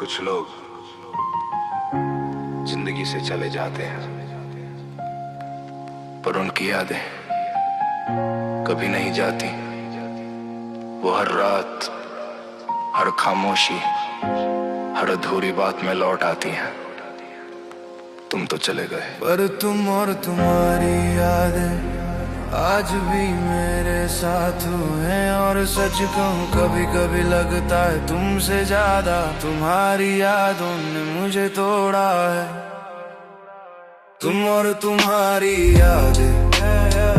कुछ लोग जिंदगी से चले जाते हैं, पर उनकी यादें कभी नहीं जाती। वो हर रात, हर खामोशी, हर अधूरी बात में लौट आती हैं। तुम तो चले गए, पर तुम और तुम्हारी यादें आज भी मेरे साथ हैं। और सच कहूँ कभी कभी लगता है तुमसे ज्यादा तुम्हारी यादों ने मुझे तोड़ा है। तुम और तुम्हारी यादें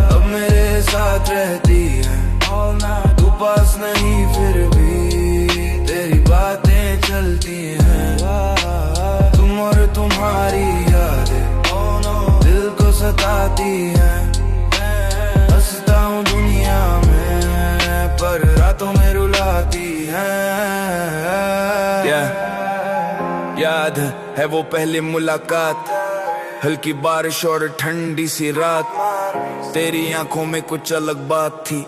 अब मेरे साथ रहती हैं। तू पास नहीं फिर भी तेरी बातें चलती हैं। तुम और तुम्हारी यादें दिल को सताती हैं। हंसता हूँ दुनिया में पर रातों में रुलाती हैं। याद है वो पहली मुलाकात, हल्की बारिश और ठंडी सी रात। तेरी आंखों में कुछ अलग बात थी,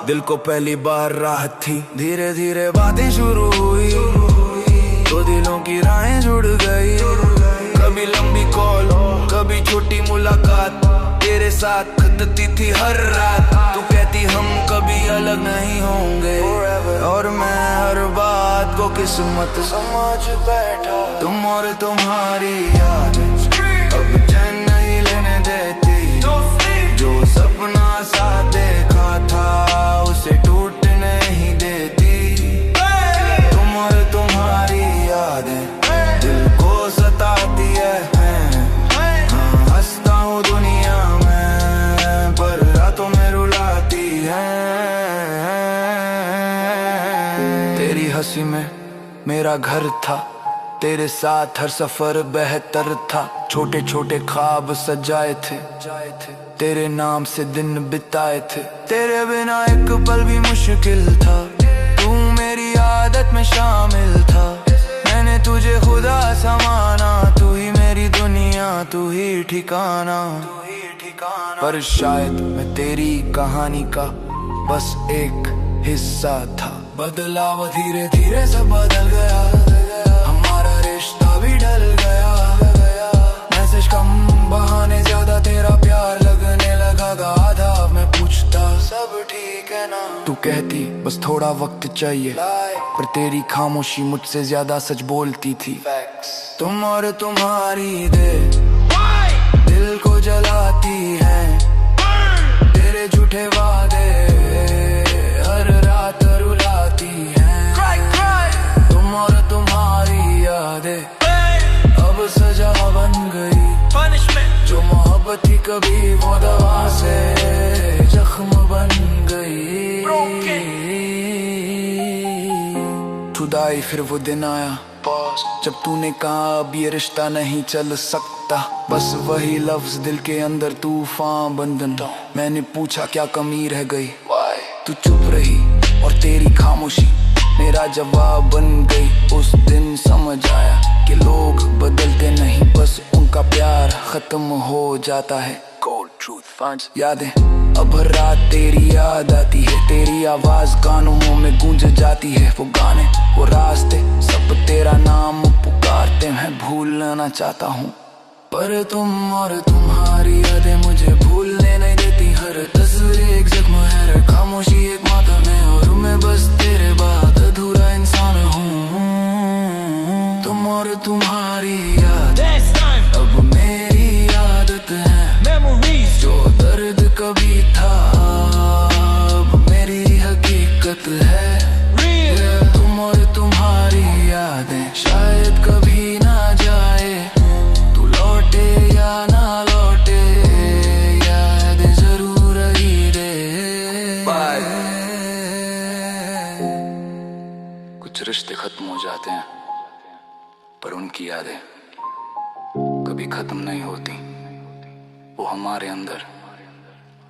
दिल को पहली बार राहत थी। धीरे धीरे बातें शुरू हुई तो दिलों की राहें जुड़ गई। कभी लंबी कॉल, कभी छोटी मुलाकात, तेरे साथ खतती थी हर रात। तू कहती हम कभी अलग नहीं होंगे, और मैं हर बात को किस्मत समझ बैठा। तुम और तुम्हारी यादें अब चैन नहीं लेने देती। जो सपना सा देखा था उसे टूटने ही देती। तुम और तुम्हारी यादें दिल को सताती है। हंसता हूँ दुनिया में पर रातों में रुलाती है। तेरी हंसी में मेरा घर था, तेरे साथ हर सफर बेहतर था। छोटे छोटे ख्वाब सजाए थे, तेरे नाम से दिन बिताए थे। तेरे बिना एक पल भी मुश्किल था, तू मेरी आदत में शामिल था। मैंने तुझे खुदा समाना, तू ही मेरी दुनिया, तू ही ठिकाना। पर शायद मैं तेरी कहानी का बस एक हिस्सा था। बदलाव धीरे धीरे सब बदल गया, हमारा रिश्ता भी ढल गया। मैसेज कम, बहाने ज्यादा, तेरा प्यार लगने लगा आधा। मैं पूछता सब ठीक है ना, तू कहती बस थोड़ा वक्त चाहिए। पर तेरी खामोशी मुझसे ज्यादा सच बोलती थी। तुम और तुम्हारी दिल को जलाती है। तेरे झूठे वादे हर रात रुलाती हैं। तुम और तुम्हारी यादें अब सजा बन गई। जो मोहब्बत थी कभी वो दवा से जख्म बन गई। खुदाई फिर वो दिन आया जब तूने कहा अब ये रिश्ता नहीं चल सकता। बस वही लफ्ज दिल के अंदर तूफान बंधन। मैंने पूछा क्या कमी रह गई, तू चुप रही और तेरी खामोशी मेरा जवाब बन गई। उस दिन समझ आया कि लोग बदलते नहीं, बस उनका प्यार खत्म हो जाता है। कोल्ड ट्रूथ यादें अब हर रात तेरी याद आती है। तेरी आवाज कानों में गूंज जाती है। वो गाने, वो रास्ते, सब तेरा नाम पुकारते हैं। भूलना चाहता हूँ पर तुम और तुम्हारी यादें मुझे भूलने नहीं देती। हर तस्वीर एक जख्म है, हर खामोशी एक मातम है। और मैं बस तेरे बाद अधूरा इंसान हूँ। तुम और तुम्हारी यादें अब मेरी आदत है। जो दर्द कभी था अब मेरी हकीकत है। तुम और तुम्हारी यादें शायद कभी ना जाए। तू लौटे या ना लौटे, याद जरूर रही दे। कुछ रिश्ते खत्म हो जाते हैं पर उनकी यादें कभी खत्म नहीं होती। वो हमारे अंदर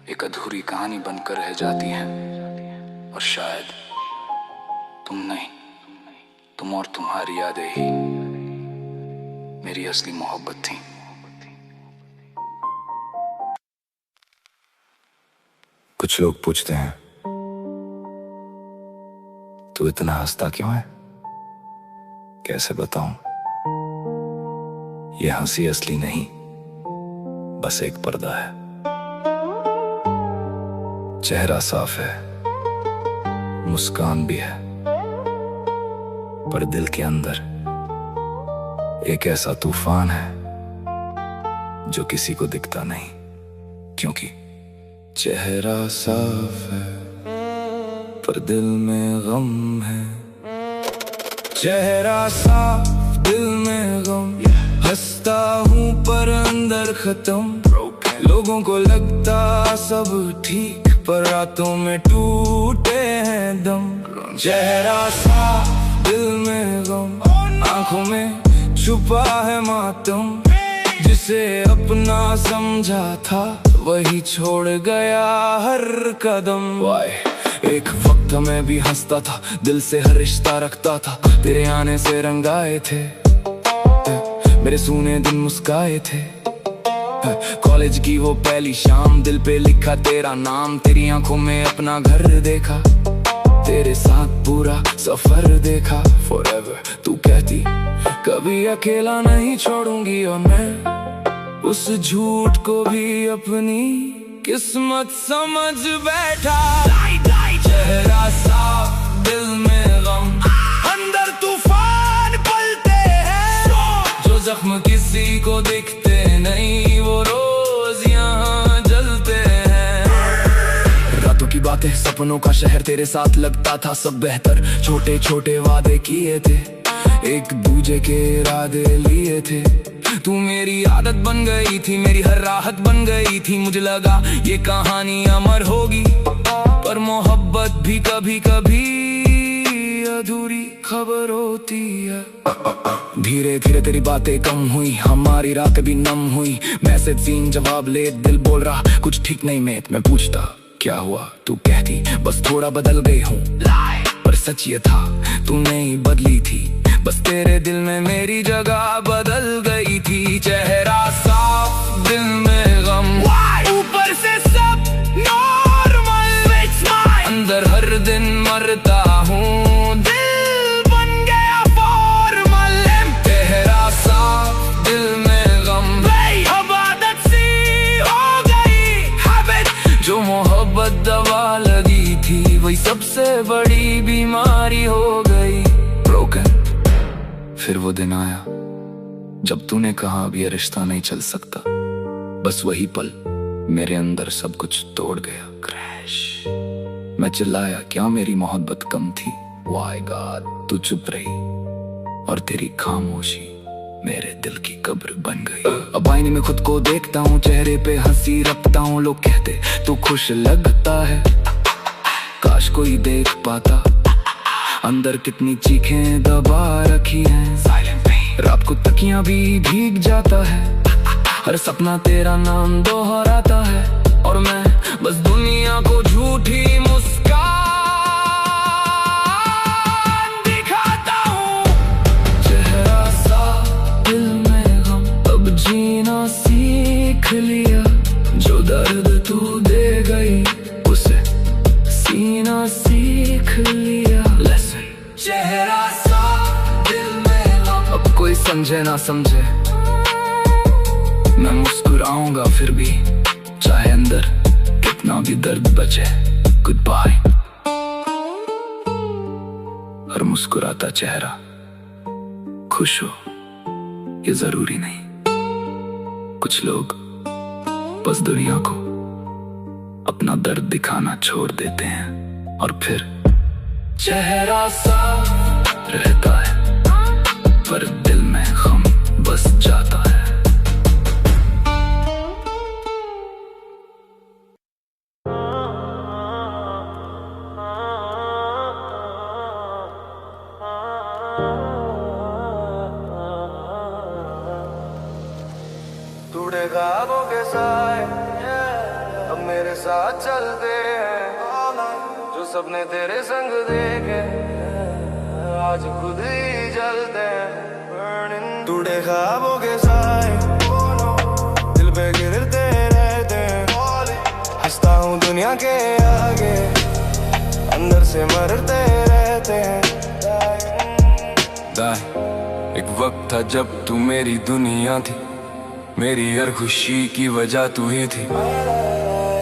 एक अधूरी कहानी बनकर रह जाती हैं। और शायद तुम नहीं, तुम और तुम्हारी यादें ही मेरी असली मोहब्बत थी। कुछ लोग पूछते हैं तू इतना हंसता क्यों है? कैसे बताऊं, ये हंसी असली नहीं, बस एक पर्दा है। चेहरा साफ है, मुस्कान भी है, पर दिल के अंदर एक ऐसा तूफान है जो किसी को दिखता नहीं, क्योंकि चेहरा साफ है पर दिल में गम है। चेहरा साफ दिल में गम, हंसता हूँ पर अंदर खत्म। लोगों को लगता सब ठीक, पर रातों में टूटे हैं दम। चेहरा साफ दिल में गम, आंखों में छुपा है मातम। जिसे अपना समझा था वही छोड़ गया हर कदम। एक वक्त मैं भी हंसता था, दिल से हर रिश्ता रखता था। तेरे आने से रंगाए थे मेरे सूने दिन, मुस्काए थे। कॉलेज की वो पहली शाम, दिल पे लिखा तेरा नाम। तेरी आंखों में अपना घर देखा, तेरे साथ पूरा सफर देखा। Forever तू कहती कभी अकेला नहीं छोड़ूंगी, और मैं उस झूठ को भी अपनी किस्मत समझ बैठा। चेहरा साफ दिल में गम, अंदर तूफान पलते हैं। जो जख्म किसी को दिखते नहीं, वो रोज यहाँ जलते हैं। रातों की बातें, सपनों का शहर, तेरे साथ लगता था सब बेहतर। छोटे छोटे वादे किए थे, एक दूजे के इरादे लिए थे। तू मेरी आदत बन गई थी, मेरी हर राहत बन गई थी। मुझे लगा ये कहानी अमर होगी, पर मोहब्बत भी कभी कभी अधूरी खबर होती है। धीरे धीरे तेरी बातें कम हुई, हमारी रात भी नम हुई। मैसेज सीन जवाब ले, दिल बोल रहा कुछ ठीक नहीं मेट। मैं पूछता क्या हुआ, तू कहती बस थोड़ा बदल गई हूँ। पर सच ये था तू नहीं बदली थी, बस तेरे दिल में मेरी जगह बदल गई थी। चेहरा साफ दिल में गम, ऊपर से सब नॉर्मल, अंदर हर दिन मरता हूँ, दिल बन गया फॉर्मल। चेहरा साफ दिल में गम, अब आदत सी हो गई हैबिट। जो मोहब्बत दवा लगी थी, वही सबसे बड़ी बीमारी हो गई। ब्रोकन। फिर वो दिन आया जब तूने कहा अब ये रिश्ता नहीं चल सकता। बस वही पल मेरे अंदर सब कुछ तोड़ गया। क्रैश। मैं चिल्लाया क्या मेरी मोहब्बत कम थी। वाई गॉड तू चुप रही, और तेरी खामोशी मेरे दिल की कब्र बन गई। अब आईने में खुद को देखता हूँ, चेहरे पे हंसी रखता हूँ। लोग कहते तू खुश लगता है, काश कोई देख पाता अंदर कितनी चीखें दबा रखी हैं। रात को तकियां भी भीग जाता है, हर सपना तेरा नाम दोहराता है। और मैं बस दुनिया को झूठी मुस्कान दिखाता हूँ। चेहरा साफ दिल में गम, अब जीना सीख लिया। जो दर्द तू दे गई उसे सीना सीख लिया। चेहरा साफ दिल में गम, अब कोई समझे ना समझे, मैं मुस्कुराऊंगा फिर भी, चाहे अंदर कितना भी दर्द बचे। Good bye. हर मुस्कुराता चेहरा खुश हो ये जरूरी नहीं। कुछ लोग बस दुनिया को अपना दर्द दिखाना छोड़ देते हैं, और फिर चेहरा साफ रहता है पर दिल में गम बस जाता है। टूटे ख्वाबों के साए अब मेरे साथ चलते हैं। जो सपने तेरे संग देखे आज खुद ही जलते हैं। टूटे ख्वाबों के साए दिल पे गिरते रहते हैं। हंसता हूँ दुनिया के आगे, अंदर से मरते रहते हैं। वक्त था जब तू मेरी दुनिया थी, मेरी हर खुशी की वजह तू ही थी।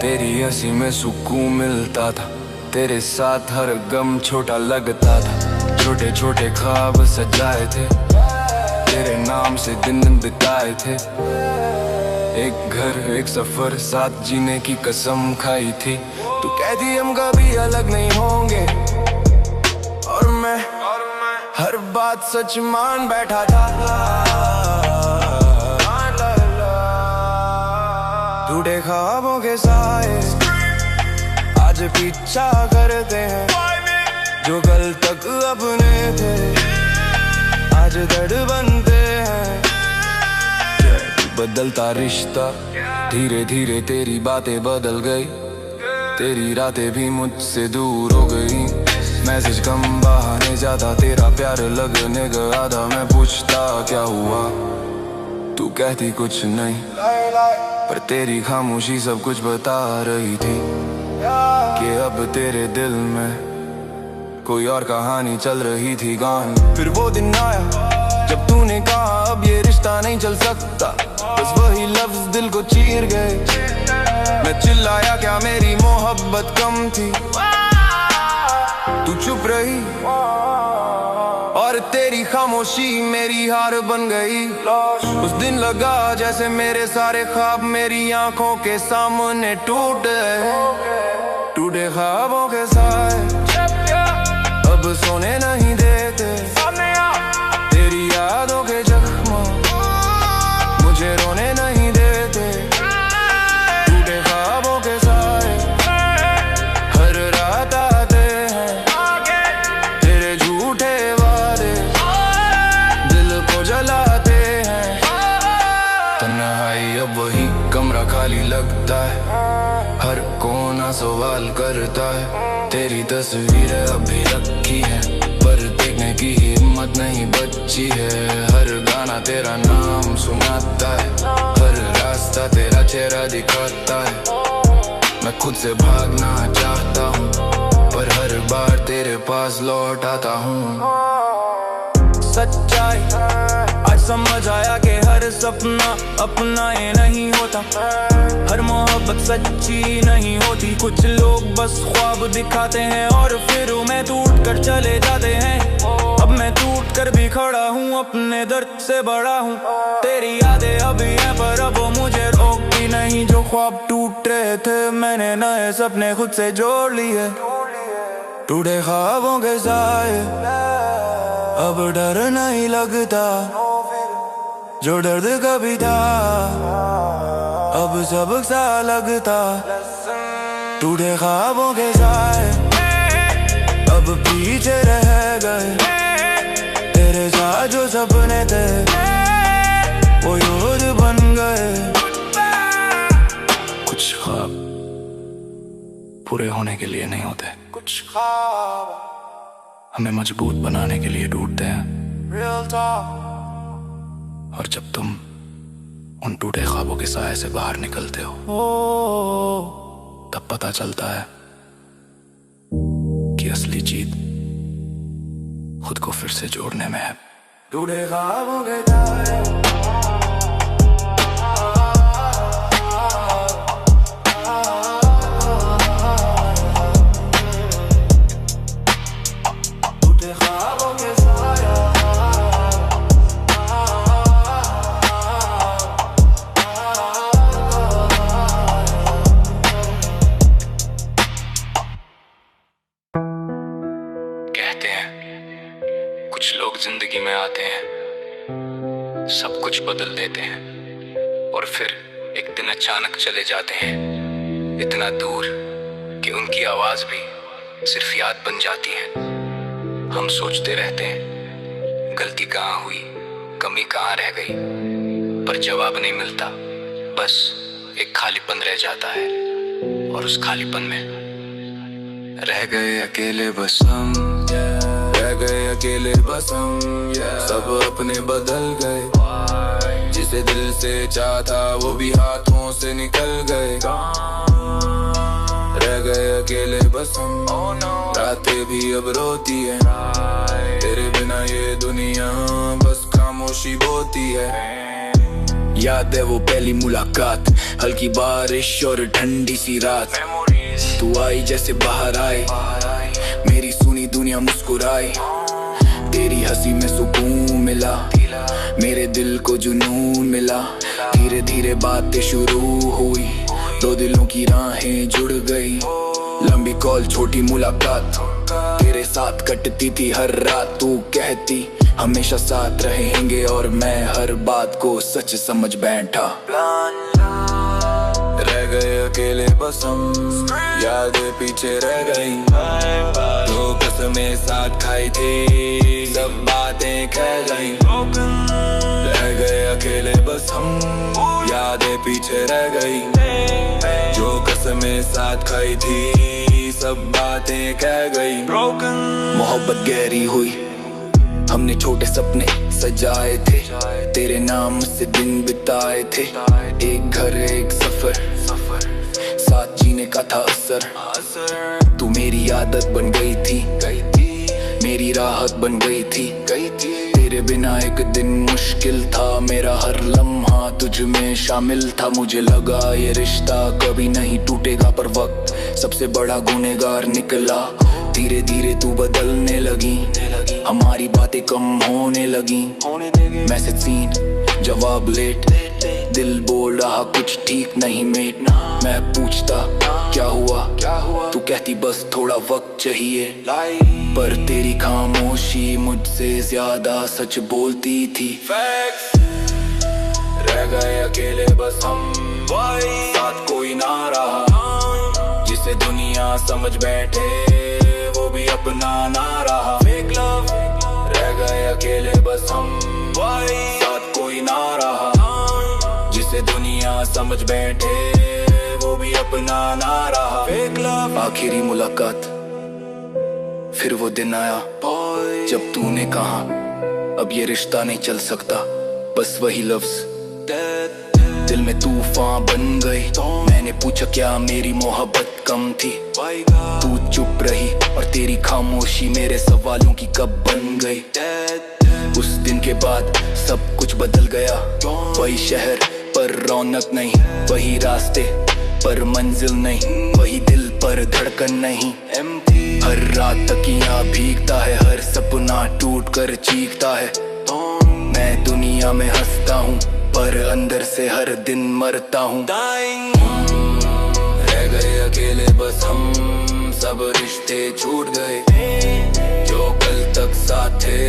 तेरी हंसी में सुकून मिलता था, तेरे साथ हर गम छोटा लगता था। छोटे छोटे ख्वाब सजाए थे, तेरे नाम से दिन बिताए थे। एक घर एक सफर साथ जीने की कसम खाई थी। तू कहती हम कभी अलग नहीं होंगे, और मैं हर बात सच मान बैठा था। टूटे ख्वाबों के साए आज पीछा करते हैं, जो कल तक अपने थे आज दर्द बनते हैं। बदलता रिश्ता धीरे धीरे, तेरी बातें बदल गई, तेरी रातें भी मुझसे दूर हो गई। मैसेज कम बहाने ज्यादा, तेरा प्यार लगने का आधा। मैं पूछता क्या हुआ, तू कहती कुछ नहीं, पर तेरी खामोशी सब कुछ बता रही थी कि अब तेरे दिल में कोई और कहानी चल रही थी गान। फिर वो दिन आया जब तूने कहा अब ये रिश्ता नहीं चल सकता, बस वही लफ्ज दिल को चीर गए। मैं चिल्लाया क्या मेरी मोहब्बत कम थी, तू चुप रही और तेरी खामोशी मेरी हार बन गई। उस दिन लगा जैसे मेरे सारे ख्वाब मेरी आंखों के सामने टूटे। टूटे ख्वाबों के साए अब सोने नहीं देते, तेरी यादों के जख्म मुझे रोने नहीं देते। टूटे ख्वाबों के साए हर रात आते हैं, तेरे झूठे वादे दिल को जलाते हैं। तन्हाई अब वही कमरा खाली लगता है, हर कोना सवाल करता है। तेरी तस्वीर अब भी रखी है, पर देखने की हिम्मत नहीं बची है। हर गाना तेरा नाम सुनाता है, हर रास्ता तेरा चेहरा दिखाता है। मैं खुद से भागना चाहता हूँ, पर हर बार तेरे पास लौट आता हूँ। सच्चाई आज समझ आया कि हर सपना अपना ये नहीं होता, हर मोहब्बत सच्ची नहीं होती। कुछ लोग बस ख्वाब दिखाते हैं और फिर उन्हें टूट कर चले जाते हैं। अब मैं टूट कर भी खड़ा हूँ, अपने दर्द से बड़ा हूँ। तेरी यादें अभी हैं पर अब वो मुझे रोकती नहीं। जो ख्वाब टूट रहे थे मैंने नए सपने खुद से जोड़ लिए। टूटे ख्वाबों के साए अब डर नहीं लगता, जो दर्द कभी था अब सबक सा लगता। टूटे ख्वाबों के साए अब पीछे रह गए, तेरे साथ जो सपने थे वो युद्ध बन गए। कुछ ख्वाब पूरे होने के लिए नहीं होते, कुछ ख्वाब हमें मजबूत बनाने के लिए टूटते हैं। Real talk। और जब तुम उन टूटे ख्वाबों के साए से बाहर निकलते हो, तब पता चलता है कि असली जीत खुद को फिर से जोड़ने में है। टूटे ख्वाबों के साए कुछ लोग जिंदगी में आते हैं, सब कुछ बदल देते हैं और फिर एक दिन अचानक चले जाते हैं, इतना दूर कि उनकी आवाज भी सिर्फ याद बन जाती है। हम सोचते रहते हैं गलती कहाँ हुई, कमी कहाँ रह गई, पर जवाब नहीं मिलता। बस एक खालीपन रह जाता है और उस खालीपन में रह गए अकेले बस हम, रह गए अकेले बस हम। सब अपने बदल गए, जिसे दिल से चाहा वो भी हाथों से निकल गए। रह गए अकेले बस हम, रातें भी अब रोती है, तेरे बिना ये दुनिया बस खामोश खामोशी बोलती है। याद है वो पहली मुलाकात, हल्की बारिश और ठंडी सी रात। तू आई जैसे बाहर आए, मेरी सुनी दुनिया मुस्कुराई। तेरी हंसी में सुकून मिला, मेरे दिल को जुनून मिला। धीरे धीरे बातें शुरू हुई, दो दिलों की राहें जुड़ गई। लंबी कॉल छोटी मुलाकात, तेरे साथ कटती थी हर रात। तू कहती हमेशा साथ रहेंगे और मैं हर बात को सच समझ बैठा। रह गए अकेले बस हम, यादें पीछे रह गई। दो कसमें साथ खाई थी, सब बातें कह गई। रह गए अकेले बस हम, यादें पीछे रह गई। जो कसमें साथ खाई थी, सब बातें कह गई। मोहब्बत गहरी हुई, हमने छोटे सपने सजाए थे। तेरे नाम से दिन बिताए थे, एक घर एक सफर, साथ जीने का था असर। तू मेरी आदत बन गई थी, मेरी राहत बन गई थी। तेरे बिना एक दिन मुश्किल था, मेरा हर लम्हा तुझ में शामिल था। मुझे लगा ये रिश्ता कभी नहीं टूटेगा, पर वक्त सबसे बड़ा गुनहगार निकला। धीरे धीरे तू बदलने लगी, हमारी बातें कम होने लगी। मैसेज सीन जवाब लेट, दिल बोल रहा कुछ ठीक नहीं मेट। मैं पूछता क्या हुआ, तू कहती बस थोड़ा वक्त चाहिए। पर तेरी खामोशी मुझसे ज्यादा सच बोलती थी। रह गए अकेले बस हम, साथ कोई ना रहा। जिसे दुनिया समझ बैठे वो भी अपना ना रहा। फेक लव, रह गए अकेले बस हम, साथ कोई ना रहा। जिसे दुनिया समझ बैठे वो भी अपना ना रहा। Fake love. आखिरी मुलाकात, फिर वो दिन आया जब तूने कहा अब ये रिश्ता नहीं चल सकता। बस वही लफ्ज दिल में तूफान बन गई। मैंने पूछा क्या मेरी मोहब्बत कम थी, तू चुप रही और तेरी खामोशी मेरे सवालों की कब बन गई। उस दिन के बाद सब कुछ बदल गया। वही शहर पर रौनक नहीं, वही रास्ते पर मंजिल नहीं, वही दिल पर धड़कन नहीं। हर रात तकिया भीगता है, हर सपना टूट कर चीखता है। मैं दुनिया में हंसता हूँ पर अंदर से हर दिन मरता हूँ। रह गए अकेले बस हम, सब रिश्ते छूट गए। जो कल तक साथ थे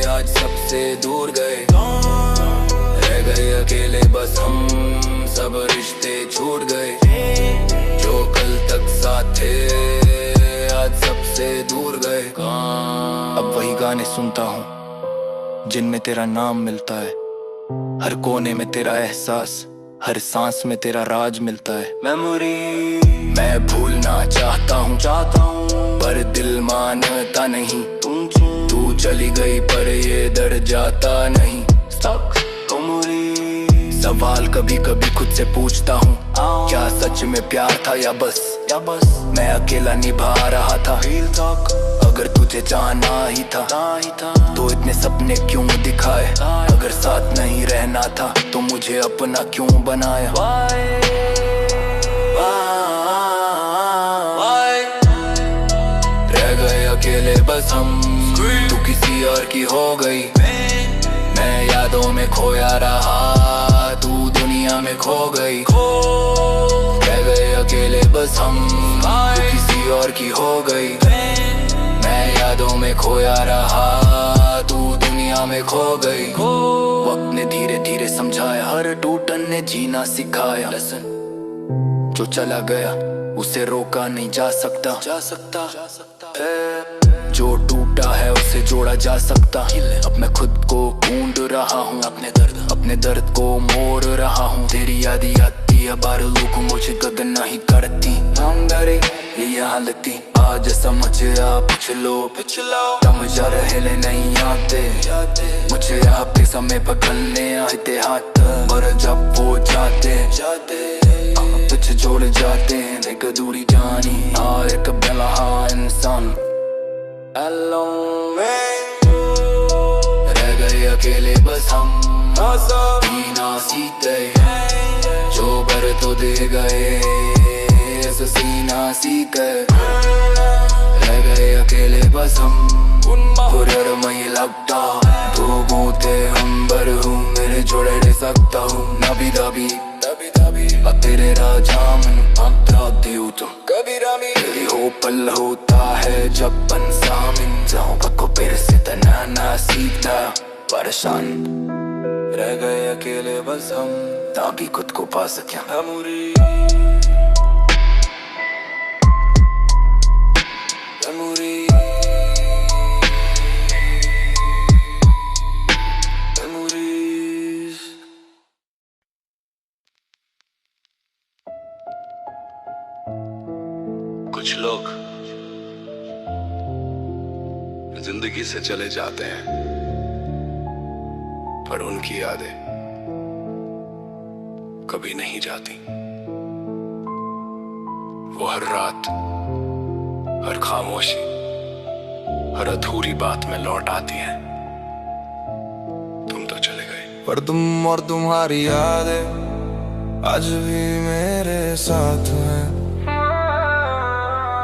आज सबसे दूर गए। रह गए अकेले बस हम, सब रिश्ते छूट गए। जो कल तक साथ थे आज सबसे दूर गए। अब वही गाने सुनता हूँ जिनमें तेरा नाम मिलता है। हर कोने में तेरा एहसास, हर सांस में तेरा राज मिलता है। मेमोरी मैं भूलना चाहता हूँ पर दिल मानता नहीं। तू चली गई पर ये दर्द जाता नहीं। सवाल कभी कभी खुद से पूछता हूँ, क्या सच में प्यार था या बस मैं अकेला निभा रहा था। अगर तुझे जाना ही था तो इतने सपने क्यों दिखाए। अगर साथ नहीं रहना था तो मुझे अपना क्यों बनाया। रह गए अकेले बस हम, तू किसी और की हो गई। मैं यादों में खोया रहा, तू दुनिया में खो गई। रह गए अकेले बस हम, तू किसी और की हो गई। मैं यादों में खोया रहा, तू दुनिया में खो गई। वक्त ने धीरे धीरे समझाया, हर टूटन ने जीना सिखाया। जो चला गया उसे रोका नहीं जा सकता। जो टूटा है उसे जोड़ा जा सकता। अब मैं खुद को ढूंढ रहा हूँ, अपने दर्द को मोड़ रहा हूँ। तेरी याद आती है बार लोग मुझे गगन नहीं करती। ये हालती आज समझ आ पिछलो तम जा रहे ले नहीं आते। मुझे आपके समय पकड़ने आते हाथ, पर जब वो जाते तुझे जोड़ जाते हैं। एक दूरी जानी एक बेला इंसान। रह गए अकेले बस हम पीना सीखते जो भर तो दे गए सीना सीख रह गए अकेले बस हम कुरियर में लगता तू बूते अंबर हूँ मेरे जोड़े दे सकता हूँ नबी दबी अब तेरे राजा मन अब दादी हूँ तुम कभी रामी तेरी हो पल होता है जब बन सामिन जाऊँ पक्को फिर से तनाना सीखता परेशान रह गए अकेले बस हम ताकि खुद को पा सकें अमूरी कुछ लोग जिंदगी से चले जाते हैं पर उनकी यादें कभी नहीं जाती। वो हर रात, हर खामोशी, हर अधूरी बात में लौट आती हैं। तुम तो चले गए पर तुम और तुम्हारी यादें आज भी मेरे साथ हैं।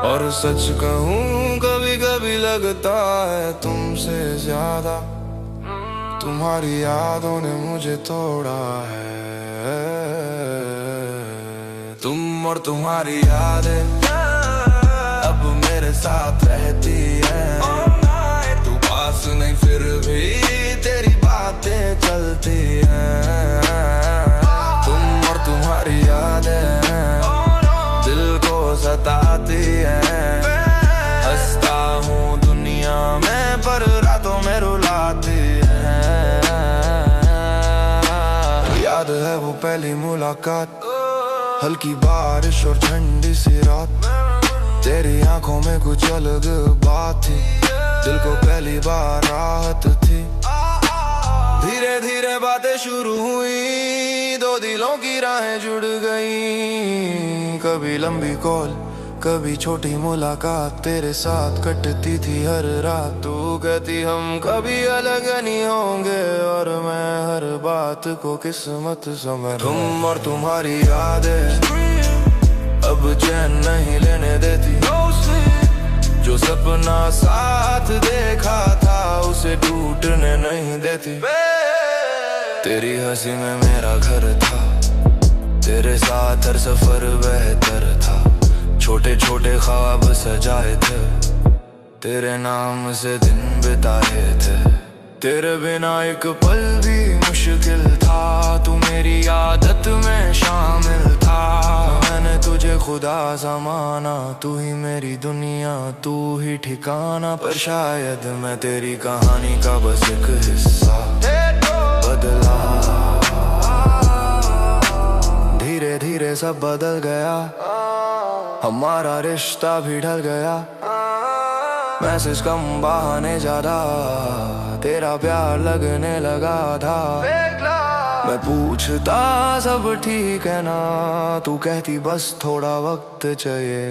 और सच कहूँ कभी कभी लगता है तुमसे ज्यादा तुम्हारी यादों ने मुझे तोड़ा है। तुम और तुम्हारी यादें अब मेरे साथ रहती हैं। तू पास नहीं फिर भी तेरी बातें चलती हैं। तुम और तुम्हारी यादें दिल को सताती हैं। हंसता हूँ दुनिया में पर रातों में रुलाती हैं। याद है वो पहली मुलाकात, हल्की बारिश और ठंडी सी रात। तेरी आंखों में कुछ अलग बात थी, दिल को पहली बार राहत थी। धीरे धीरे बातें शुरू हुई, दो दिलों की राहें जुड़ गई। कभी लंबी कॉल कभी छोटी मुलाकात तेरे साथ कटती थी हर रात। तू कहती हम कभी अलग नहीं होंगे और मैं हर बात को किस्मत समझ। तुम और तुम्हारी यादें अब चैन नहीं लेने देती। जो सपना साथ देखा था उसे टूटने नहीं देती। तेरी हंसी में मेरा घर था, तेरे साथ हर सफर बेहतर था। छोटे छोटे ख्वाब सजाए थे, तेरे नाम से दिन बिताए थे। तेरे बिना एक पल भी मुश्किल था, तू मेरी आदत में शामिल था। मैंने तुझे खुदा सा माना, तू ही मेरी दुनिया तू ही ठिकाना। पर शायद मैं तेरी कहानी का बस एक हिस्सा बदला। धीरे धीरे सब बदल गया, हमारा रिश्ता भी ढल गया। मैसेज कम बहाने ज्यादा, तेरा प्यार लगने लगा था। मैं पूछता सब ठीक है ना, तू कहती बस थोड़ा वक्त चाहिए।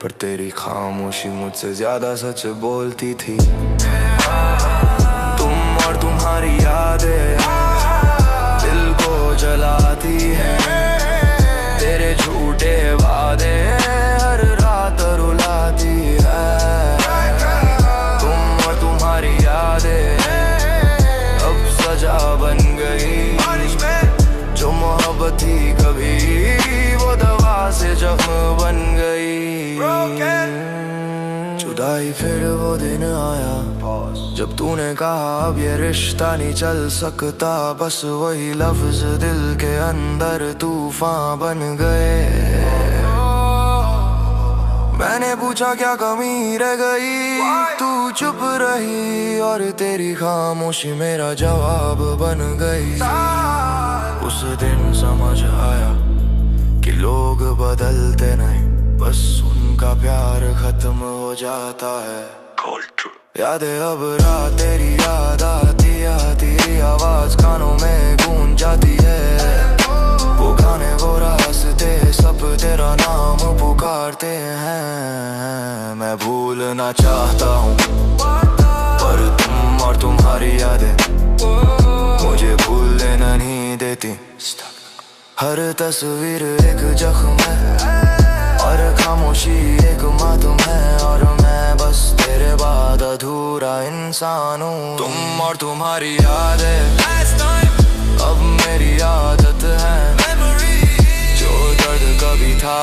पर तेरी खामोशी मुझसे ज्यादा सच बोलती थी। तुम और तुम्हारी यादें दिल को जलाती है। तेरे झूठे वादे हर रात रुलाती है। तुम और तुम्हारी यादें अब सजा बन गई। जो मोहब्बत थी कभी वो दवा से जख्म बन गई। जुदाई फिर वो दिन आया जब तूने कहा अब ये रिश्ता नहीं चल सकता। बस वही लफ्ज दिल के अंदर तूफान बन गए। मैंने पूछा क्या कमी रह गई, तू चुप रही और तेरी खामोशी मेरा जवाब बन गई। उस दिन समझ आया कि लोग बदलते नहीं, बस उनका प्यार खत्म हो जाता है। यादें अब रात तेरी याद आती आवाज कानों में गूंज जाती है। वो गाने वो रास्ते सब तेरा नाम पुकारते हैं। मैं भूलना चाहता हूँ पर तुम और तुम्हारी यादें मुझे भूलने नहीं देती। हर तस्वीर एक जख्म है और खामोशी एक मातम है, और मैं बस तेरे बाद अधूरा इंसान हूँ। तुम और तुम्हारी यादें अब मेरी आदत है, जो दर्द कभी था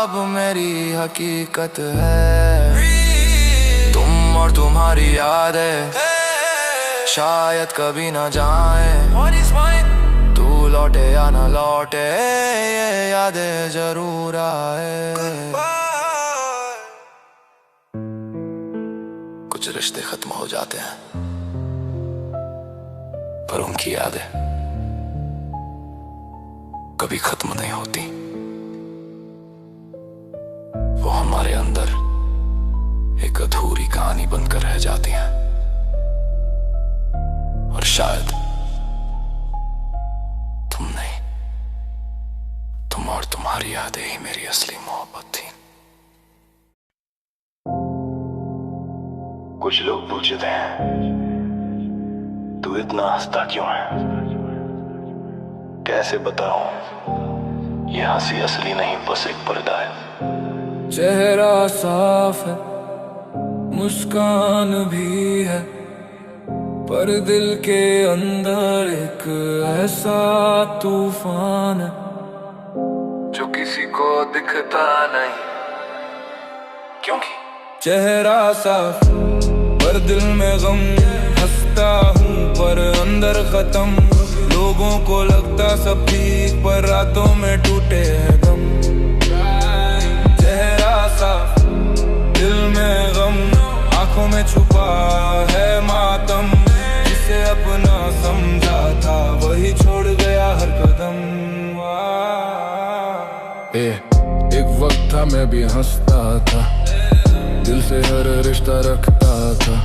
अब मेरी हकीकत है। तुम और तुम्हारी यादें शायद कभी ना जाए, तू लौटे या ना लौटे ये यादें जरूर आए। कुछ रिश्ते खत्म हो जाते हैं पर उनकी यादें कभी खत्म नहीं होती। वो हमारे अंदर एक अधूरी कहानी बनकर रह जाती हैं, और शायद तुम नहीं, तुम और तुम्हारी यादें ही मेरी असली मोहब्बत थी। कुछ लोग पूछते हैं तू इतना हंसता क्यों है, कैसे बताऊं ये हंसी असली नहीं बस एक पर्दा है। चेहरा साफ है, मुस्कान भी है, पर दिल के अंदर एक ऐसा तूफान है जो किसी को दिखता नहीं। क्योंकि चेहरा साफ पर दिल में गम, हंसता हूँ पर अंदर खत्म। लोगों को लगता सब ठीक पर रातों में टूटे हैं गम। चेहरा साफ दिल में गम, आंखों में छुपा है मातम। जिसे अपना समझा था वही छोड़ गया हर कदम। एक वक्त था मैं भी हंसता था, दिल से हर रिश्ता रखता था।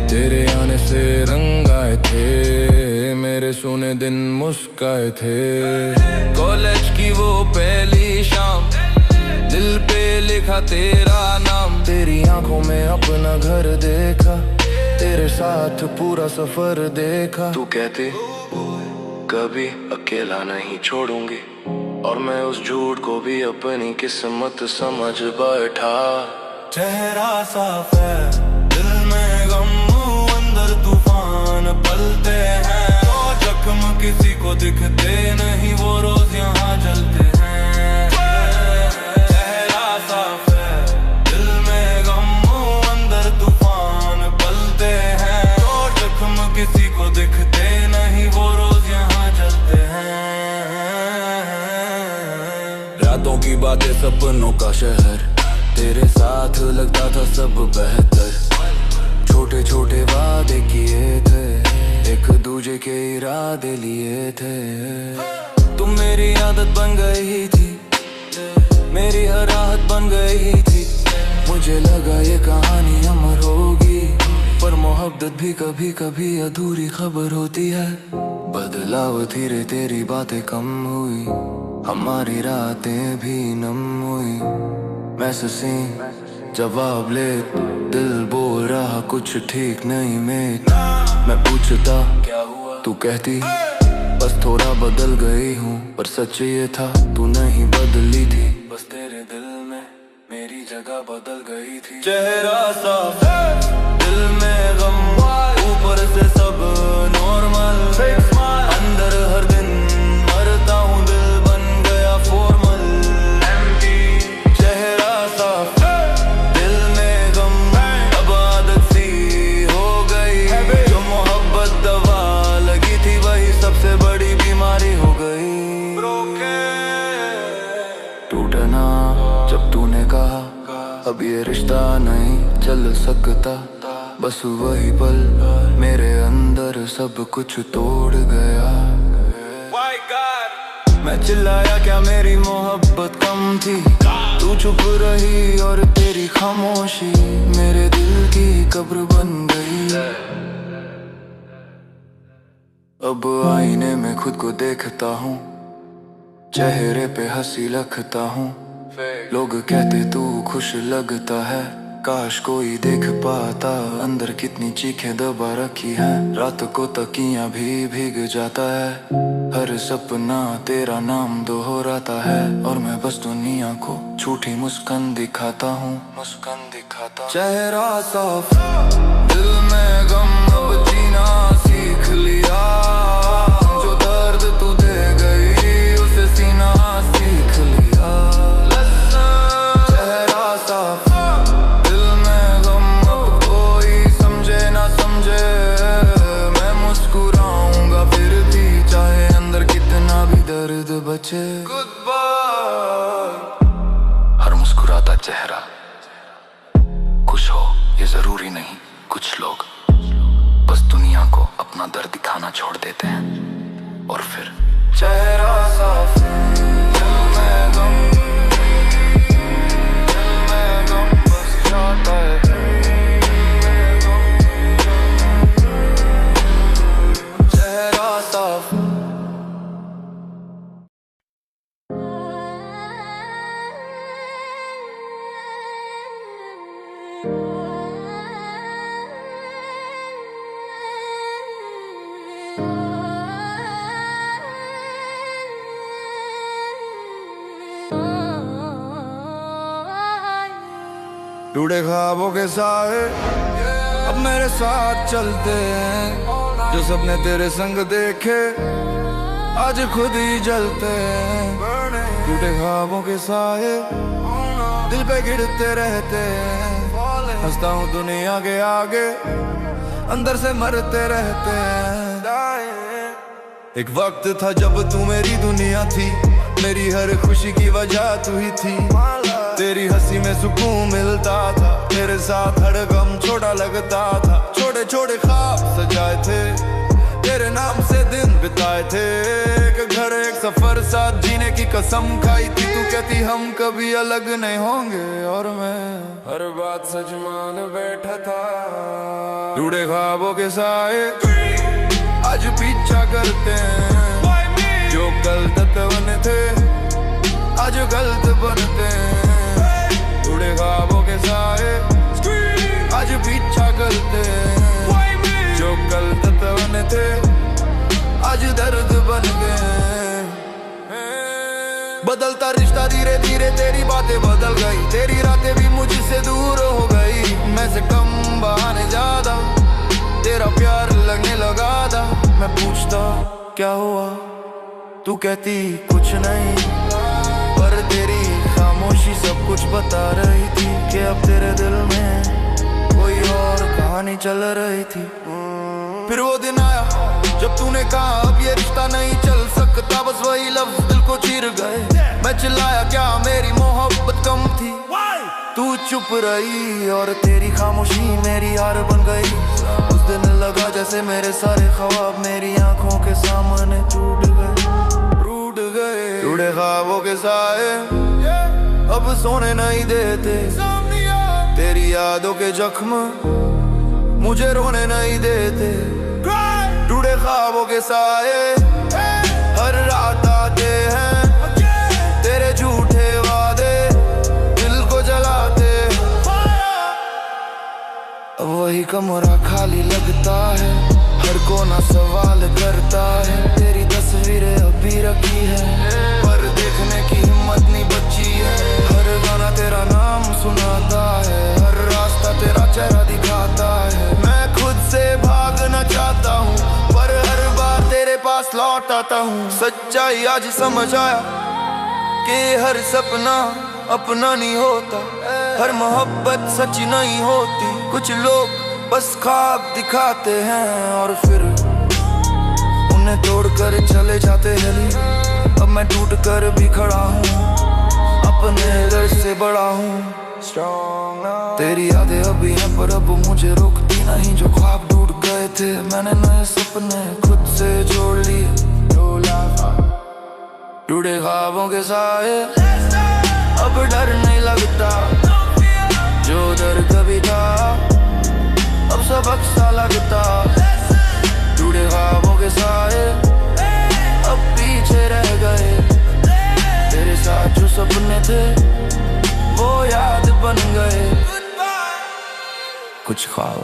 तेरे आने से रंग आए थे, मेरे सोने दिन मुस्काए थे। कॉलेज की वो पहली शाम, दिल पे लिखा तेरा नाम। तेरी आंखों में अपना घर देखा, तेरे साथ पूरा सफर देखा। तू कहती कभी अकेला नहीं छोड़ूंगी, और मैं उस झूठ को भी अपनी किस्मत समझ बैठा। चेहरा साफ है, दिल में गम, अंदर तूफान पलते हैं। वो जख्म किसी को दिखते नहीं, वो रोज यहाँ जलते हैं। चेहरा साफ है, दिल में गम, अंदर तूफान पलते हैं। वो जख्म किसी को दिखते नहीं, वो रोज यहाँ जलते हैं। रातों की बातें, सपनों का शहर, तेरे साथ लगता था सब बेहतर। छोटे छोटे वादे किए थे, एक दूजे के इरादे लिए थे। तुम मेरी आदत बन गई थी, मेरी हर राहत बन गई थी। मुझे लगा ये कहानी अमर होगी, पर मोहब्बत भी कभी कभी अधूरी खबर होती है। बदलाव धीरे, तेरी बातें कम हुई, हमारी रातें भी नम हुई। मैसेजी जवाब ले, दिल बोल रहा कुछ ठीक नहीं मेट। मैं पूछता क्या हुआ, तू कहती बस थोड़ा बदल गई हूँ। पर सच ये था तू नहीं बदली थी, बस तेरे दिल में मेरी जगह बदल गई थी। चेहरा साफ, दिल में गम, ऊपर से सब नॉर्मल। अंदर हर दिन मरता हूँ, दिल बन गया फॉर्मल। चेहरा साफ, दिल में गम, अब आदत सी हो गई। जो मोहब्बत दवा लगी थी, वही सबसे बड़ी बीमारी हो गई। टूटना जब तूने कहा अब ये रिश्ता नहीं चल सकता, बस वही पल मेरे अंदर सब कुछ तोड़ गया। मैं चिल्लाया क्या मेरी मोहब्बत कम थी, तू चुप रही और तेरी खामोशी मेरे दिल की कब्र बन गई। अब आईने में खुद को देखता हूँ, चेहरे पे हंसी रखता हूँ। लोग कहते तू खुश लगता है, काश कोई देख पाता अंदर कितनी चीखें दबा रखी है। रात को तकियां भी भीग जाता है, हर सपना तेरा नाम दोहराता है। और मैं बस दुनिया को झूठी मुस्कान दिखाता हूँ, मुस्कान दिखाता। चेहरा साफ, दिल में गम, अब जीना सीख लिया। जो दर्द तू दे गई उसे सीना सीख लिया। चेहरा साफ, दिल में गम, अब कोई समझे ना समझे। मैं मुस्कुराऊंगा फिर भी, चाहे अंदर कितना भी दर्द बचे। Goodbye। हर मुस्कुराता चेहरा खुश हो, ये जरूरी नहीं। कुछ लोग बस दुनिया को अपना दर्द दिखाना छोड़ देते हैं और फिर चेहरा साफ, दिल में गम, दिल में गम बस जाता है। चेहरा साफ। टूटे ख्वाबों के साए अब मेरे साथ चलते हैं। जो सपने तेरे संग देखे आज खुद ही जलते हैं। टूटे ख्वाबों के साए दिल पे गिरते रहते हैं। हंसता हूँ दुनिया के आगे, अंदर से मरते रहते हैं। एक वक्त था जब तू मेरी दुनिया थी, मेरी हर खुशी की वजह तू ही थी। तेरी हंसी में सुकून मिलता था, तेरे साथ हर गम छोटा लगता था। छोटे छोटे ख्वाब सजाए थे, तेरे नाम से दिन बिताए थे। एक घर एक सफर साथ जीने की कसम खाई थी। तू कहती हम कभी अलग नहीं होंगे, और मैं हर बात सच मान बैठा था। टूटे ख्वाबों के साए आज पीछा करते हैं। जो कल तक बने थे आज गलत बनते हैं। टूटे ख्वाबों के साए आज पीछा करते हैं। जो कल तक बने थे आज दर्द बन गए। बदलता रिश्ता धीरे धीरे, तेरी बातें बदल गई। तेरी रातें भी मुझसे दूर हो गई। मैं से कम बहाने ज्यादा, तेरा प्यार लगने लगा था। मैं पूछता क्या हुआ, तू कहती कुछ नहीं। पर तेरी खामोशी सब कुछ बता रही थी कि अब तेरे दिल में कोई और कहानी चल रही थी। फिर वो दिन आया जब तूने कहा अब ये रिश्ता नहीं चल सकता। बस वही लफ्ज दिल को चीर गए। मैं चिल्लाया क्या मेरी मोहब्बत कम थी। तू चुप रही और तेरी खामोशी मेरी हार बन गई। उस दिन लगा जैसे मेरे सारे ख्वाब मेरी आंखों के सामने टूट गए। टूटे ख्वाबों के साए अब सोने नहीं देते। तेरी यादों के जख्म मुझे रोने नहीं देते। टूटे ख्वाबों के साए हर रात आते हैं। तेरे झूठे वादे दिल को जलाते। अब वही कमरा खाली लगता है, हर कोना सवाल करता है। तेरी तस्वीरें अभी रखी है, पर देखने की हिम्मत नहीं बची है। हर गाना तेरा नाम सुनाता है, हर रास्ता तेरा चेहरा दिखाता है। मैं खुद से भागना चाहता हूँ, पर हर बार तेरे पास लौट आता हूँ। सच्चाई आज समझ आया कि हर सपना अपना नहीं होता, हर मोहब्बत सच्ची नहीं होती। कुछ लोग बस ख्वाब दिखाते हैं और फिर उन्हें तोड़कर चले जाते हैं। अब मैं टूट कर भी खड़ा हूँ, अपने दर्द से बड़ा हूँ। तेरी यादें अभी हैं पर अब मुझे रोकती नहीं। जो ख्वाब टूट गए थे मैंने नए सपने खुद से जोड़ लिए। टूटे ख्वाबों के साए अब डर नहीं लगता। जो डर कभी था अब सबक सा लगता। टूटे ख्वाबों के साए अब पीछे रह गए। तेरे साथ जो सपने थे वो याद बन गए। कुछ ख्वाब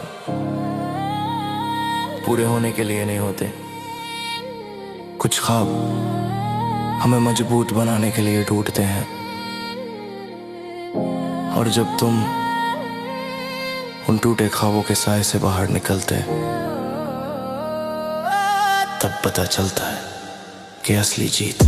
पूरे होने के लिए नहीं होते, कुछ ख्वाब हमें मजबूत बनाने के लिए टूटते हैं। और जब तुम उन टूटे ख्वाबों के साए से बाहर निकलते तब पता चलता है कि असली जीत